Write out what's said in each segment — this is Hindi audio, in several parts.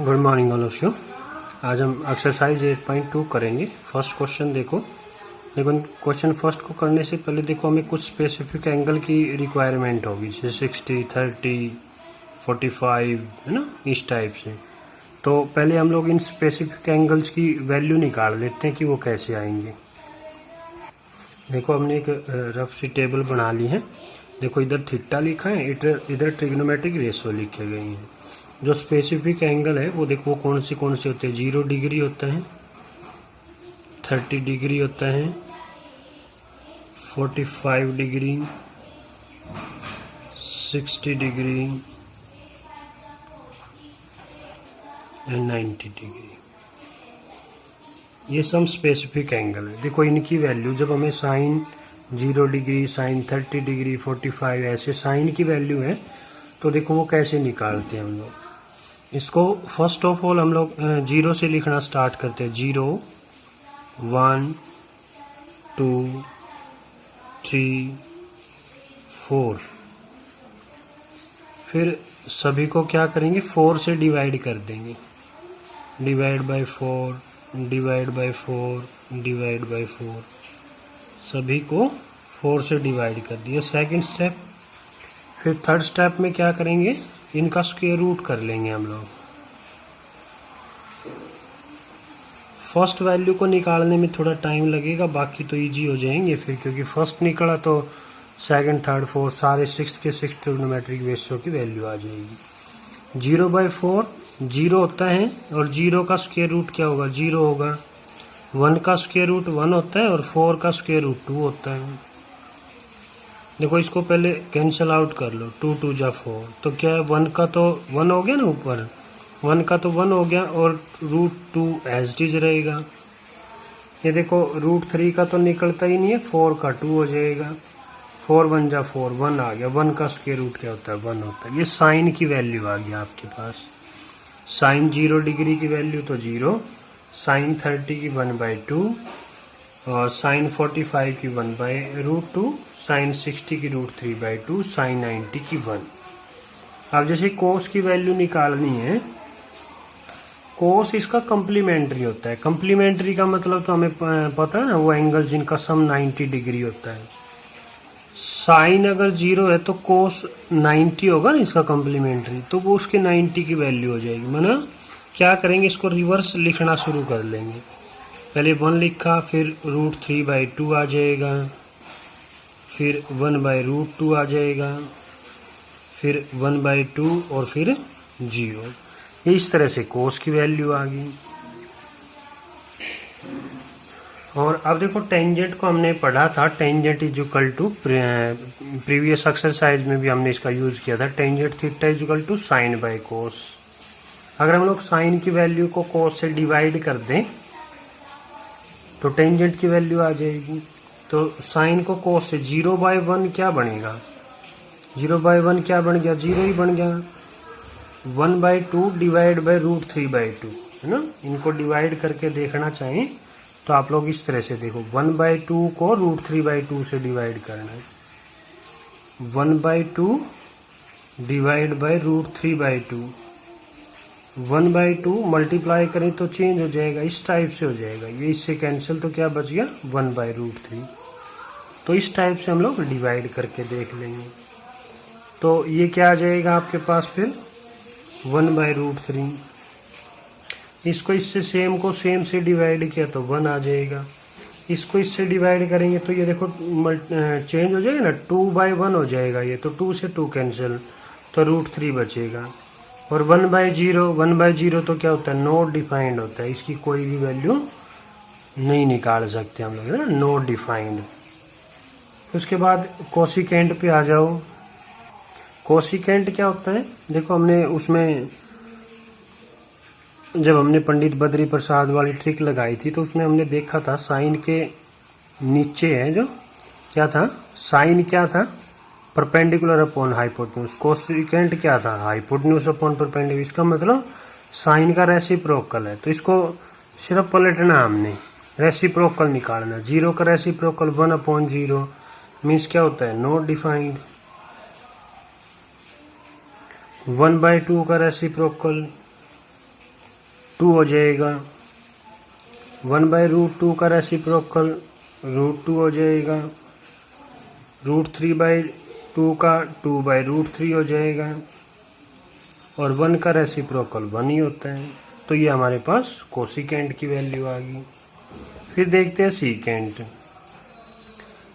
Good morning all of you. आज हम एक्सरसाइज 8.2 करेंगे। फर्स्ट क्वेश्चन देखो। क्वेश्चन फर्स्ट को करने से पहले देखो हमें कुछ स्पेसिफिक एंगल की रिक्वायरमेंट होगी, जैसे 60, 30, 45 है ना, इस टाइप से। तो पहले हम लोग इन स्पेसिफिक एंगल्स की वैल्यू निकाल लेते हैं कि वो कैसे आएंगे। देखो हमने एक रफ सी टेबल बना ली है। देखो इधर थीटा लिखा है, इधर ट्रिग्नोमेट्रिक रेशियो लिखे गए हैं। जो स्पेसिफिक एंगल है वो देखो कौन से होते हैं। 0 डिग्री होता है, 30 डिग्री होता है, 45 डिग्री, 60 डिग्री एंड 90 डिग्री। ये सब स्पेसिफिक एंगल है। देखो इनकी वैल्यू जब हमें साइन 0 डिग्री, साइन 30 डिग्री, 45 ऐसे साइन की वैल्यू है, तो देखो वो कैसे निकालते हैं हम लोग। इसको फर्स्ट ऑफ ऑल हम लोग 0 से लिखना स्टार्ट करते हैं। 0, 1, 2, 3, 4। फिर सभी को क्या करेंगे, 4 से डिवाइड कर देंगे। Divide by 4, divide by 4, divide by 4। सभी को 4 से डिवाइड कर दिया। Second step. फिर थर्ड स्टेप में क्या करेंगे, इनका स्क्वायर रूट कर लेंगे हम लोग। फर्स्ट वैल्यू को निकालने में थोड़ा टाइम लगेगा, बाकी तो इजी हो जाएंगे फिर, क्योंकि फर्स्ट निकला तो सेकंड, थर्ड, फोर्थ सारे 6 के 6 ट्रिग्नोमेट्रिक रेशियो की वैल्यू आ जाएगी। 0/4 0 होता है, और 0 का स्क्वायर रूट क्या होगा, 0 होगा। 1 का स्क्वायर रूट 1 होता है, और 4 का स्क्वायर रूट 2 होता है। देखो इसको पहले कैंसिल आउट कर लो। 2 2 जा 4, तो क्या है, 1 का तो 1 हो गया ना, ऊपर 1 का तो 1 हो गया, और √2 एज इट इज रहेगा। ये देखो √3 का तो निकलता ही नहीं है, 4 का 2 हो जाएगा। 4 1 जा 4, 1 आ गया। 1 का स्क्वायर रूट क्या होता है, 1 होता है। ये साइन की वैल्यू आ गया आपके पास। साइन 0 डिग्री की वैल्यू तो 0, साइन 30 की 1/2, और साइन 45 की 1/√2, साइन 60 की √3/2, साइन 90 की 1। अब जैसे कोस की वैल्यू निकालनी है, कोस इसका कम्प्लीमेंट्री होता है। कम्प्लीमेंट्री का मतलब तो हमें पता है ना, वो एंगल जिनका सम 90 डिग्री होता है। साइन अगर 0 है तो कोस 90 होगा ना इसका कम्प्लीमेंट्री, तो वो उसके 90 की वैल्यू हो जाएगी। मतलब क्या करेंगे, इसको रिवर्स लिखना शुरू कर लेंगे। पहले 1 लिखा, फिर √3/2 आ जाएगा, फिर 1/√2 आ जाएगा, फिर 1/2, और फिर 0। इस तरह से कोस की वैल्यू आ गई। और अब देखो टेंजेंट को हमने पढ़ा था, tangent is equal to, previous exercise में भी हमने इसका यूज किया था, tangent theta is equal to sine by cos. अगर हम लोग साइन की वैल्यू को कोस से डिवाइड कर दें तो टेंजेंट की वैल्यू आ जाएगी। तो साइन को कोस से 0/1 क्या बनेगा, 0/1 क्या बन गया, 0 ही बन गया। 1/2 डिवाइड बाय √3/2 है ना। इनको डिवाइड करके देखना चाहें तो आप लोग इस तरह से देखो, 1/2 को √3/2 से डिवाइड करना है। 1/2 डिवाइड बाय √3/2, 1/2 मल्टीप्लाई करें तो चेंज हो जाएगा, इस टाइप से हो जाएगा। ये इससे कैंसिल, तो क्या बच गया, 1/√3। तो इस टाइप से हम लोग डिवाइड करके देख लेंगे। तो ये क्या आ जाएगा आपके पास, फिर 1/√3। इसको इससे सेम को सेम से डिवाइड किया तो 1 आ जाएगा। इसको इससे डिवाइड करेंगे तो ये देखो चेंज हो जाएगा ना, 2/1 हो जाएगा ये, तो 2 से 2 कैंसिल, तो √3 बचेगा। और 1/0 तो क्या होता है, नॉट डिफाइंड होता है, इसकी कोई भी वैल्यू नहीं निकाल सकते हम लोग, है ना, नॉट डिफाइंड। उसके बाद कोसिकेंट पे आ जाओ। कोसिकेंट क्या होता है, देखो हमने उसमें जब हमने पंडित बद्री प्रसाद वाली ट्रिक लगाई थी तो उसमें हमने देखा था, साइन के नीचे है जो क्या था, साइन क्या था, परपेंडिकुलर अपॉन हाइपोटेन्यूज। कोसिकेंट क्या था, हाइपोटेन्यूज अपॉन परपेंडिकुलर। इसका मतलब साइन का रेसिप्रोकल है, तो इसको सिर्फ पलटना, हमने रेसिप्रोकल निकालना। 0 का रेसिप्रोकल 1/0 मीन्स क्या होता है, नॉट डिफाइंड। 1/2 का रेसिप्रोकल 2 हो जाएगा। 1/√2 का रेसिप्रोकल √2 हो जाएगा। √3/2 का 2/√3 हो जाएगा। और 1 का रेसिप्रोकल 1 ही होता है। तो ये हमारे पास कोसिकेंट की वैल्यू आ गई। फिर देखते हैं सीकेंट।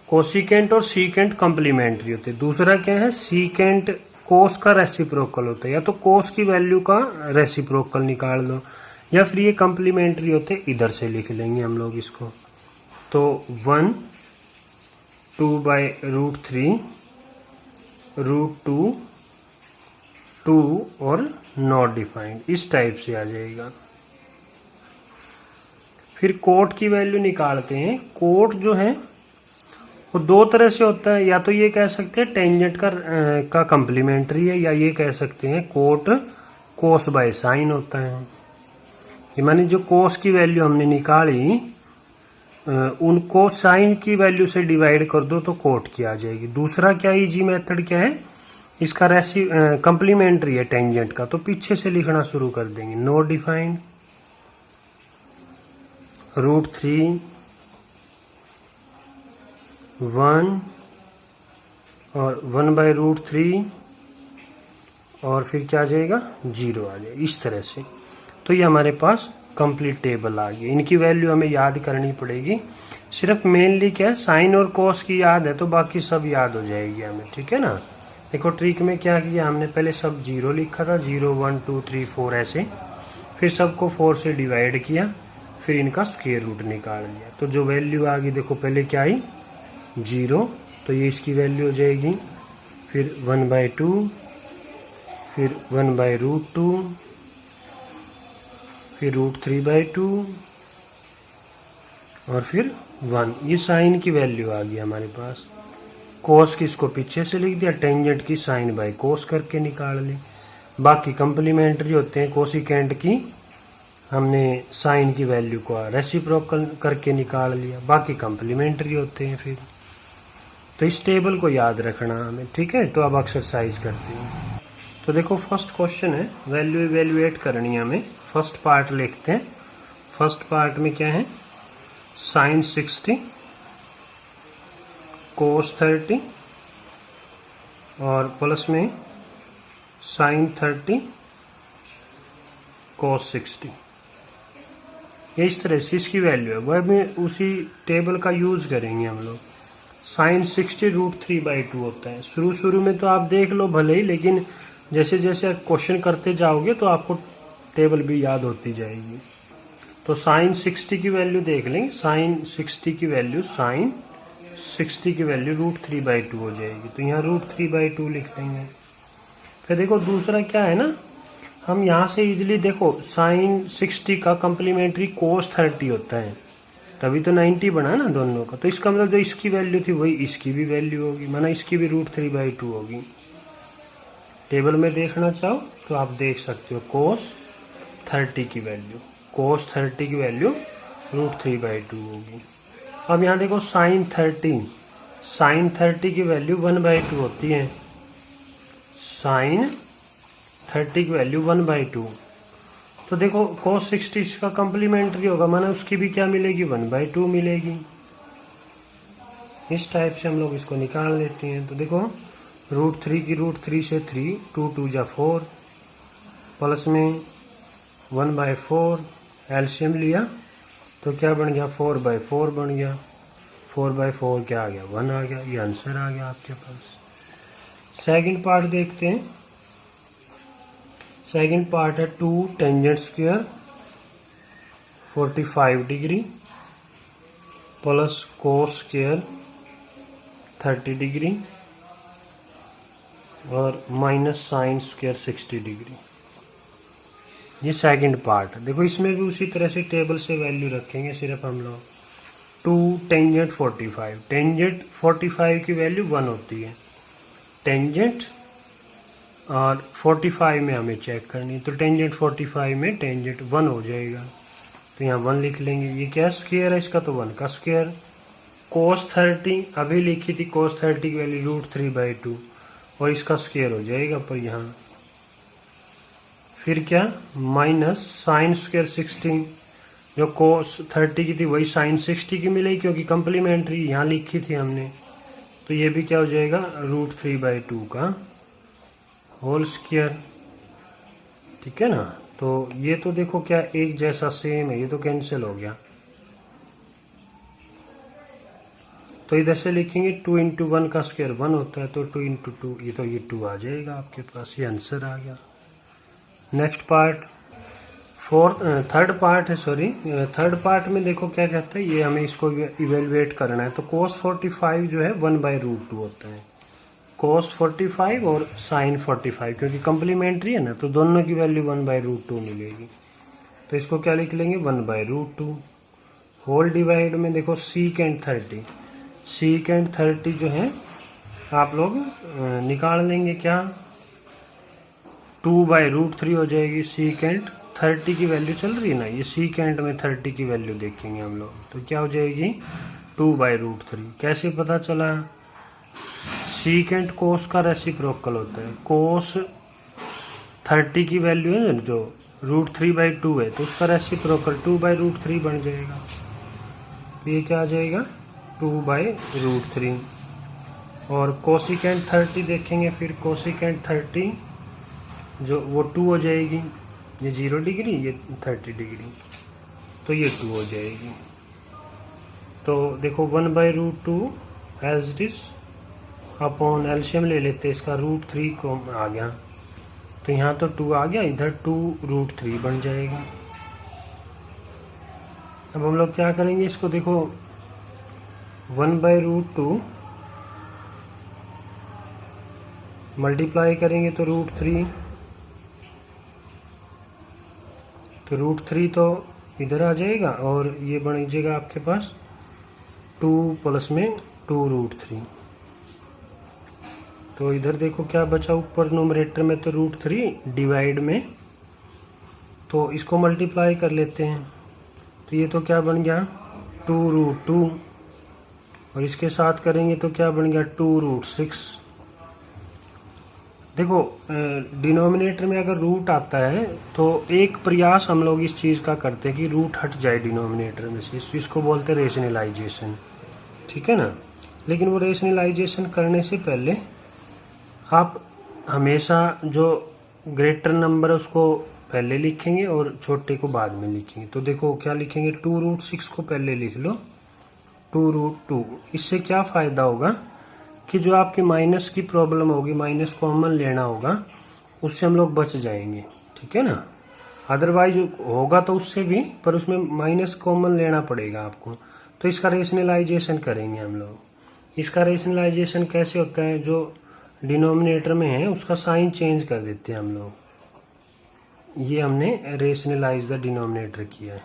कोसिकेंट और सीकेंट कंप्लीमेंट्री होते हैं। दूसरा क्या है, सीकेंट कोस का रेसिप्रोकल होता है। या तो कोस की वैल्यू का रेसिप्रोकल निकाल दो, या फिर ये कंप्लीमेंट्री होते, इधर से लिख लेंगे हम लोग इसको। तो 1 2/√3 √2 2 और नॉट डिफाइंड, इस टाइप से आ जाएगा। फिर कोट की वैल्यू निकालते हैं। कोट जो है वो दो तरह से होता है। या तो ये कह सकते हैं टेंजेंट का कंप्लीमेंट्री है, या ये कह सकते हैं कोट कोस बाय साइन होता है। ये माने जो कोस की वैल्यू हमने निकाली उनको साइन की वैल्यू से डिवाइड कर दो तो कोट की आ जाएगी। दूसरा क्या इजी मेथड क्या है, इसका कंप्लीमेंट्री है टेंजेंट का, तो पीछे से लिखना शुरू कर देंगे। नॉट डिफाइंड √3 1 और 1/√3 और फिर क्या आ जाएगा 0 आ जाएगा, इस तरह से। तो ये हमारे पास कंप्लीट टेबल आ गई। इनकी वैल्यू हमें याद करनी पड़ेगी। सिर्फ मेनली क्या है, साइन और कॉस की याद है तो बाकी सब याद हो जाएगी हमें, ठीक है ना। देखो ट्रिक में क्या किया हमने, पहले सब 0 लिखा था, 0 1 2 3 4 ऐसे, फिर सबको 4 से डिवाइड किया, फिर इनका स्क्वायर रूट निकाल लिया। तो जो वैल्यू आ गई देखो, पहले क्या आई 0, तो ये इसकी वैल्यू हो जाएगी। फिर 1/2, फिर 1/√2, फिर √3/2 और फिर 1। ये साइन की वैल्यू आ गई हमारे पास। कोस की इसको पीछे से लिख दिया, टेंजेंट की साइन बाय कोस करके निकाल ली। बाकी कंप्लीमेंट्री होते हैं। कोसिकेंट की हमने साइन की वैल्यू को रेसिप्रोकल करके निकाल लिया, बाकी कंप्लीमेंट्री होते हैं। फिर तो इस टेबल को याद रखना हमें, ठीक है। तो अब एक्सरसाइज करते हैं। तो देखो फर्स्ट क्वेश्चन है, वैल्यू इवेल्युएट करनी है हमें। फर्स्ट पार्ट लिखते हैं। फर्स्ट पार्ट में क्या है, साइन 60 कोस 30 और प्लस में साइन 30 कोस 60। ये इस तरह से इसकी वैल्यू है, वह भी उसी टेबल का यूज करेंगे हम लोग। साइन 60 √3/2 होता है। शुरू में तो आप देख लो भले ही, लेकिन जैसे जैसे क्वेश्चन करते जाओगे तो आपको टेबल भी याद होती जाएगी। तो साइन 60 की वैल्यू देख लेंगे। साइन 60 की वैल्यू √3/2 हो जाएगी। तो यहाँ √3/2 लिख लेंगे। फिर देखो दूसरा क्या है ना, हम यहाँ से इजीली देखो साइन 60 का कंप्लीमेंट्री कोस 30 होता है, तभी तो 90 बना ना दोनों का। तो इसका मतलब जो इसकी वैल्यू थी वही इसकी भी वैल्यू होगी, माना इसकी भी √3/2 होगी। टेबल में देखना चाहो तो आप देख सकते हो कोस 30 की वैल्यू √3/2 होगी। अब यहाँ देखो साइन 30 की वैल्यू 1/2 होती है। साइन 30 की वैल्यू 1/2। तो देखो cos 60 इसका कंप्लीमेंट्री होगा, माना उसकी भी क्या मिलेगी 1/2 मिलेगी। इस टाइप से हम लोग इसको निकाल लेते हैं। तो देखो √3 की √3 से 3, 2 2 जा 4, प्लस में 1/4, एलसीएम लिया तो क्या बन गया 4/4 बन गया। 4/4 क्या आ गया 1 आ गया। ये आंसर आ गया आपके पास। सेकंड पार्ट देखते हैं। सेकंड पार्ट है 2 tangent square 45 degree plus cos square 30 degree और माइनस साइन स्क्वायर 60 डिग्री। ये सेकंड पार्ट है। देखो इसमें भी उसी तरह से टेबल से वैल्यू रखेंगे, सिर्फ हम लोग 2 टेंजेंट 45। टेंजेंट 45 की वैल्यू 1 होती है। टेंजेंट और 45 में हमें चेक करनी, तो टेंजेंट 45 में टेंजेंट 1 हो जाएगा। तो यहाँ 1 लिख लेंगे। ये क्या स्क्वायर है इसका, तो 1 का स्क्वायर। कोस 30 अभी लिखी थी, कोस 30 की वैल्यू √3/2 और इसका स्क्वायर हो जाएगा पर यहाँ। फिर क्या माइनस साइन स्क्वायर 16, जो कोस 30 की थी वही साइन 60 की मिलेगी क्योंकि कंप्लीमेंट्री यहाँ लिखी थी हमने। तो ये भी क्या हो जाएगा √3/2 का होल स्क्वायर, ठीक है ना। तो ये तो देखो क्या एक जैसा सेम है, ये तो कैंसिल हो गया। तो इधर से लिखेंगे 2 × 1 का स्क्वायर 1 होता है, तो 2 × 2 ये तो ये 2 आ जाएगा आपके पास, ये आंसर आ गया। नेक्स्ट पार्ट थर्ड पार्ट है, सॉरी थर्ड पार्ट में देखो क्या कहता है, ये हमें इसको इवेलुएट करना है। तो cos 45 जो है 1/√2 होता है, cos 45 और sin 45, क्योंकि कंप्लीमेंट्री है ना तो दोनों की वैल्यू 1/√2 मिलेगी। तो इसको क्या लिख लेंगे 1/√2 होल डिवाइड में देखो secant 30, secant 30 जो है आप लोग निकाल लेंगे क्या 2/√3 हो जाएगी। secant 30 की वैल्यू चल रही है ना, ये secant में 30 की वैल्यू देखेंगे हम लोग, तो क्या हो जाएगी 2/√3। कैसे पता चला, secant cos का रेसिप्रोकल होता है, cos 30 की वैल्यू है जो √3/2 है, तो उसका रेसिप्रोकल 2/√3 बन जाएगा। तो ये क्या आ जाएगा 2/√3। और cosecant 30 देखेंगे, फिर cosecant 30 जो वो 2 हो जाएगी, ये 0 डिग्री ये 30 डिग्री, तो ये 2 हो जाएगी। तो देखो 1/√2 as it is upon LCM ले लेते, इसका √3 को आ गया, तो यहाँ तो 2 आ गया, इधर 2√3 बन जाएगा। अब हम लोग क्या करेंगे, इसको देखो 1/√2 मल्टीप्लाई करेंगे तो √3, तो √3 तो इधर आ जाएगा और ये बन जाएगा आपके पास 2 प्लस में 2√3। तो इधर देखो क्या बचा ऊपर नोमरेटर में, तो √3 डिवाइड में, तो इसको मल्टीप्लाई कर लेते हैं, तो ये तो क्या बन गया 2√2 और इसके साथ करेंगे तो क्या बन गया 2√6। देखो डिनोमिनेटर में अगर रूट आता है तो एक प्रयास हम लोग इस चीज़ का करते हैं कि रूट हट जाए डिनोमिनेटर में से, इसको बोलते हैं रेशनलाइजेशन, ठीक है ना। लेकिन वो रेशनलाइजेशन करने से पहले आप हमेशा जो ग्रेटर नंबर है उसको पहले लिखेंगे और छोटे को बाद में लिखेंगे। तो देखो क्या लिखेंगे 2√6 को पहले लिख लो 2√2। इससे क्या फ़ायदा होगा कि जो आपकी माइनस की प्रॉब्लम होगी, माइनस कॉमन लेना होगा, उससे हम लोग बच जाएंगे, ठीक है ना। अदरवाइज होगा तो उससे भी, पर उसमें माइनस कॉमन लेना पड़ेगा आपको। तो इसका रेशनलाइजेशन करेंगे हम लोग। इसका रेशनलाइजेशन कैसे होता है, जो डिनोमिनेटर में है उसका साइन चेंज कर देते हैं हम लोग। ये हमने रेशनलाइज द डिनोमिनेटर किया है।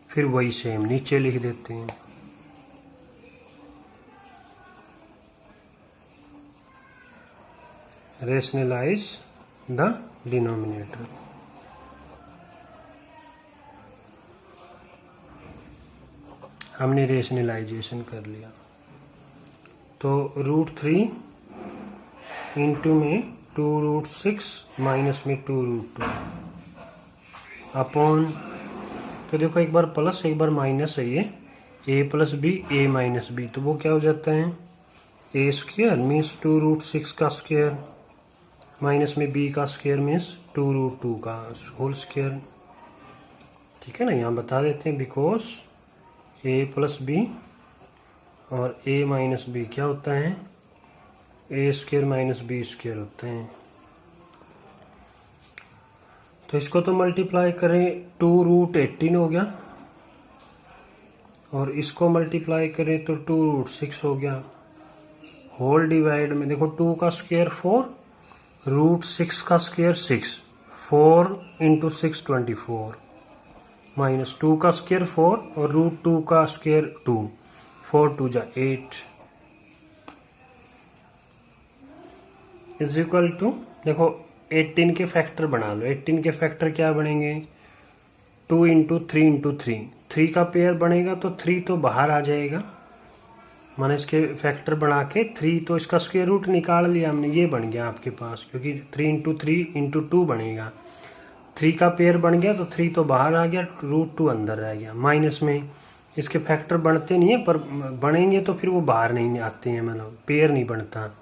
फिर वही सेम नीचे लिख देते हैं, रेशनलाइज द डिनोमिनेटर। हमने रेशनलाइजेशन कर लिया, तो √3 इंटू में 2√6 माइनस में 2√2 अपॉन, तो देखो एक बार प्लस एक बार माइनस है, ये a + b a - b, तो वो क्या हो जाता है a² मीन्स 2√6 का स्क्वायर माइनस में b का स्क्वायर मीन्स 2√2 का होल स्क्वायर, ठीक है ना। यहाँ बता देते हैं बिकॉज a + b और a - b क्या होता है a² - b² होते हैं। तो इसको तो मल्टीप्लाई करें 2√18 हो गया और इसको मल्टीप्लाई करें तो 2√6 हो गया। होल डिवाइड में देखो 2 का स्क्वायर 4, √6 का स्क्वायर 6, 4 × 6 24 माइनस 2 का स्क्वायर 4 और √2 का स्क्वायर 2, 4 × 2 = 8 इज इक्वल टू, देखो 18 के फैक्टर बना लो। 18 के फैक्टर क्या बनेंगे 2 × 3 × 3, 3 का पेयर बनेगा तो 3 तो बाहर आ जाएगा, मैंने इसके फैक्टर बना के 3, तो इसका स्क्वायर रूट निकाल लिया हमने, ये बन गया आपके पास, क्योंकि 3 × 3 × 2 बनेगा। 3 का पेयर बन गया तो 3 तो बाहर आ गया, √2 अंदर रह गया। माइनस में इसके फैक्टर बनते नहीं है, पर बनेंगे तो फिर वो बाहर नहीं आते हैं, मतलब पेयर नहीं बनता।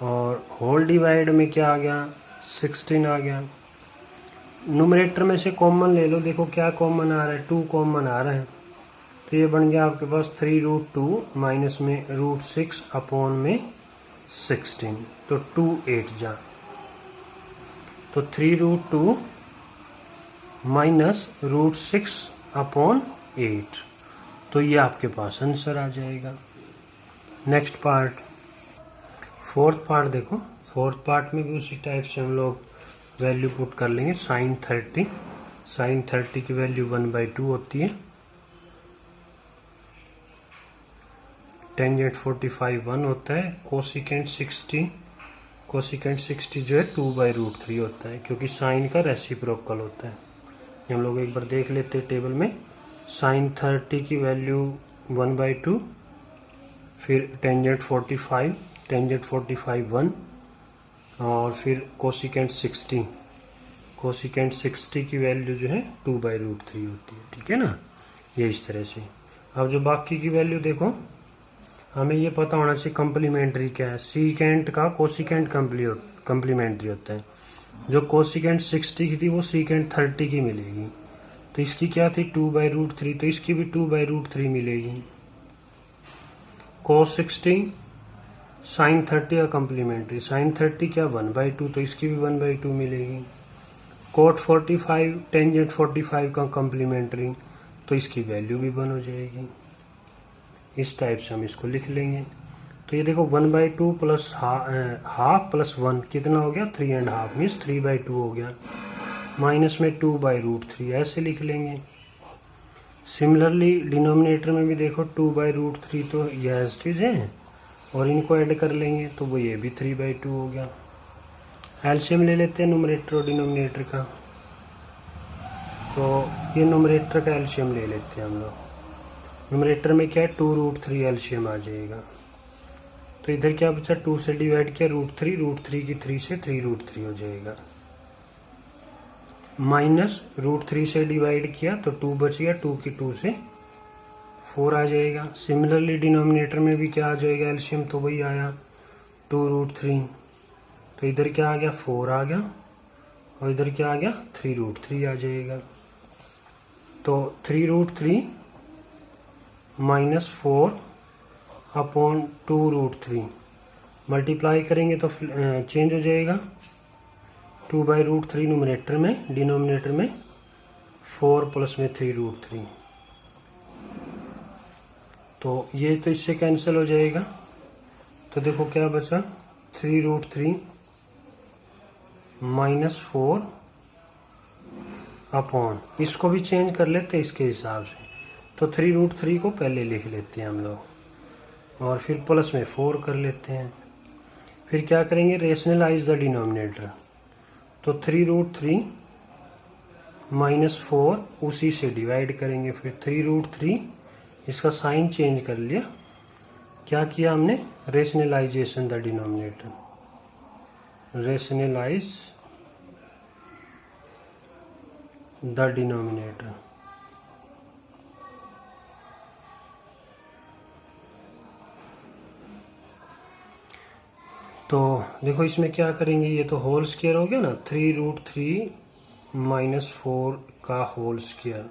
और होल डिवाइड में क्या आ गया, 16 आ गया। न्यूमरेटर में से कॉमन ले लो, देखो क्या कॉमन आ रहा है, 2 कॉमन आ रहा है, तो ये बन गया आपके पास 3√2 माइनस में √6 अपॉन में 16, तो 2 8 जा, तो 3√2 माइनस √6 अपॉन 8, तो ये आपके पास आंसर आ जाएगा। नेक्स्ट पार्ट, फोर्थ पार्ट देखो। फोर्थ पार्ट में भी उसी टाइप से हम लोग वैल्यू पुट कर लेंगे। साइन 30 की वैल्यू 1/2 होती है। टेंजेंट 45 1 होता है। कोसिकेंट 60 जो है 2/√3 होता है, क्योंकि साइन का रेसिप्रोकल होता है। हम लोग एक बार देख लेते हैं टेबल में। साइन 30 की वैल्यू 1/2, फिर टेंजेंट 45 1, और फिर कोसिकेंट 60 की वैल्यू जो है 2/√3 होती है, ठीक है ना। ये इस तरह से। अब जो बाकी की वैल्यू देखो, हमें ये पता होना चाहिए कम्प्लीमेंट्री क्या है। सीकेंट का कोसिकेंट कम्प्लीमेंट्री होता है। जो कोसिकेंट 60 की थी वो सीकेंट 30 की मिलेगी, तो इसकी क्या थी 2/√3, तो इसकी भी 2/√3 मिलेगी। cos 60 साइन 30 का कम्प्लीमेंट्री, साइन 30 क्या 1/2, तो इसकी भी 1/2 मिलेगी। कोट 45 टेंजेंट 45 का कम्प्लीमेंट्री, तो इसकी वैल्यू भी 1 हो जाएगी। इस टाइप से हम इसको लिख लेंगे। तो ये देखो 1/2 प्लस हाफ प्लस 1 कितना हो गया, 3.5 मीन्स 3/2 हो गया। माइनस में 2/√3 ऐसे लिख लेंगे। सिमिलरली डिनोमिनेटर में भी देखो 2/√3 तो ये एज इट इज है, और इनको ऐड कर लेंगे तो वो ये भी 3/2 हो गया। एलसीएम ले लेते हैं न्यूमरेटर और डिनोमिनेटर का, तो ये न्यूमरेटर का एलसीएम ले लेते हैं हम लोग। न्यूमरेटर में क्या है 2√3 एलसीएम आ जाएगा, तो इधर क्या बचा 2 से डिवाइड किया √3 की 3 से 3√3 हो जाएगा। माइनस √3 से डिवाइड किया तो 2 बच गया, 2 की 2 से 4 आ जाएगा। सिमिलरली डिनोमिनेटर में भी क्या आ जाएगा एलसीएम, तो वही आया 2√3, तो इधर क्या आ गया 4 आ गया, और इधर क्या आ गया 3√3 आ जाएगा। तो 3√3 माइनस 4 अपॉन 2√3 मल्टीप्लाई करेंगे तो चेंज हो जाएगा। 2/√3 न्यूमरेटर में, डिनोमिनेटर में 4 प्लस में 3√3, तो ये तो इससे कैंसिल हो जाएगा। तो देखो क्या बचा 3√3 माइनस 4 अपॉन, इसको भी चेंज कर लेते हैं इसके हिसाब से, तो 3√3 को पहले लिख लेते हैं हम लोग, और फिर प्लस में 4 कर लेते हैं। फिर क्या करेंगे रेशनलाइज द डिनोमिनेटर, तो 3√3 माइनस 4 उसी से डिवाइड करेंगे। फिर 3√3 इसका साइन चेंज कर लिया, क्या किया हमने rationalization the denominator, rationalize the denominator. तो देखो इसमें क्या करेंगे, ये तो होल स्क्वायर हो गया ना, 3√3 माइनस 4 का होल स्क्वायर,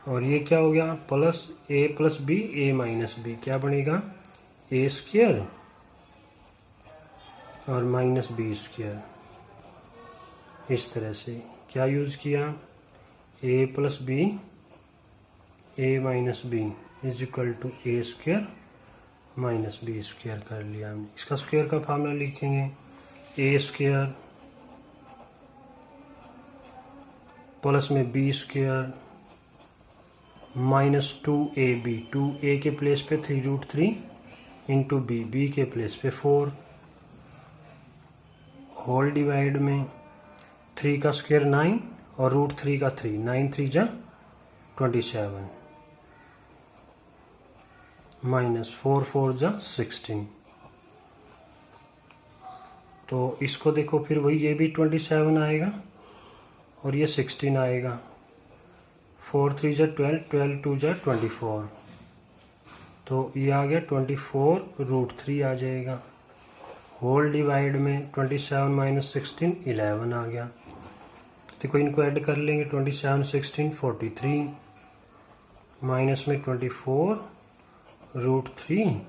और ये क्या हो गया plus a plus B a minus B, क्या बनेगा a स्क्वायर और माइनस बी स्क्वायर। इस तरह से क्या यूज किया a plus B a minus B is equal to a square minus B square कर लिया हमने। इसका स्क्वायर का फार्मूला लिखेंगे a स्क्वायर प्लस में B square minus 2ab, 2a के प्लेस पे 3√3 इंटू बी के प्लेस पे 4, होल डिवाइड में 3 का स्क्वायर 9 और √3 का 3, 9 3 जा 27, माइनस 4 4 जा 16। तो इसको देखो फिर वही, ये भी 27 आएगा और ये 16 आएगा। 4 3 जा 12, 12 2 जा 24। तो ये आ गया 24√3 आ जाएगा। होल डिवाइड में 27 माइनस 16 11 आ गया। तो देखो इनको ऐड कर लेंगे, 27 16 43 माइनस में 24√3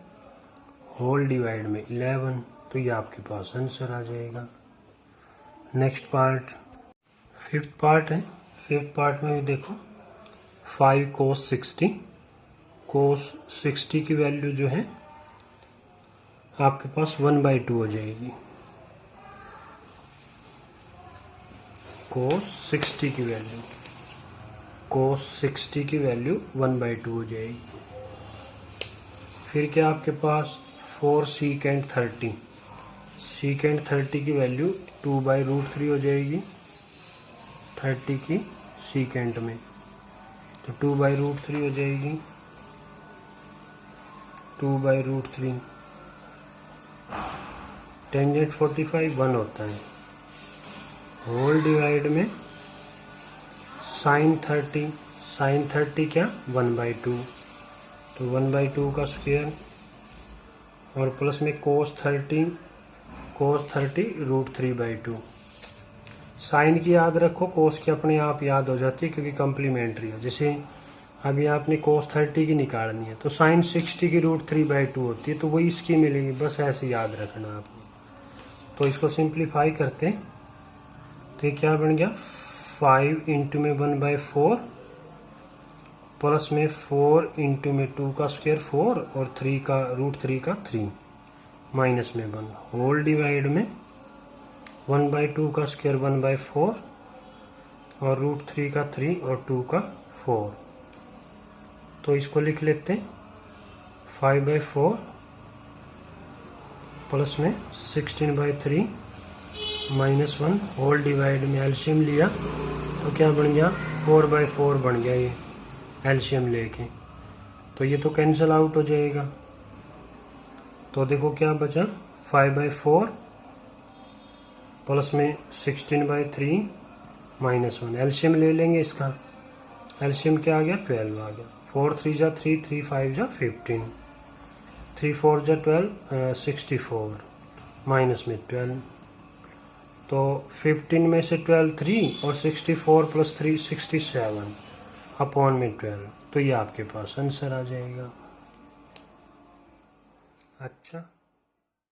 होल डिवाइड में 11। तो ये आपके पास आंसर आ जाएगा। नेक्स्ट पार्ट, फिफ्थ पार्ट है। फिफ्थ पार्ट में भी देखो 5 cos 60। cos 60 की वैल्यू जो है आपके पास 1/2 हो जाएगी। cos 60 की वैल्यू, cos 60 की वैल्यू 1/2 हो जाएगी। फिर क्या आपके पास 4 secant 30, secant 30 की वैल्यू 2/√3 हो जाएगी 30 की secant में। तो 2/√3 हो जाएगी 2/√3। टेंजेंट 45 1 होता है। होल डिवाइड में sin 30, sin 30 क्या 1/2। तो 1/2 का स्क्वायर और प्लस में cos 30 √3/2। साइन की याद रखो, कोस की अपने आप याद हो जाती है क्योंकि कम्प्लीमेंट्री है। जैसे अभी आपने cos 30 की निकालनी है तो sin 60 की √3/2 होती है, तो वही इसकी मिलेगी, बस ऐसे याद रखना आपने। तो इसको सिंप्लीफाई करते हैं तो ये क्या बन गया 5 इंटू में 1/4 प्लस में 4 इंटू में 2 का स्क्वायर 4 और 3 का √3 का 3 माइनस में 1 होल डिवाइड में 1/2 का स्क्वायर 1/4 और √3 का 3 और 2 का 4। तो इसको लिख लेते हैं 5/4 प्लस में 16/3 माइनस 1 होल डिवाइड में एलसीएम लिया तो क्या बन गया 4/4 बन गया ये एलसीएम लेके। तो ये तो कैंसिल आउट हो जाएगा। तो देखो क्या बचा 5/4 प्लस में 16/3 माइनस 1। एलसीएम ले लेंगे इसका, एलसीएम क्या आ गया 12 आ गया। 4 3 जा 3, 3 5 जा 15, 3 4 जा 12 64 माइनस में 12। तो 15 में से 12 3 और 64 प्लस 3 67 अपॉन में 12। तो ये आपके पास आंसर आ जाएगा। अच्छा।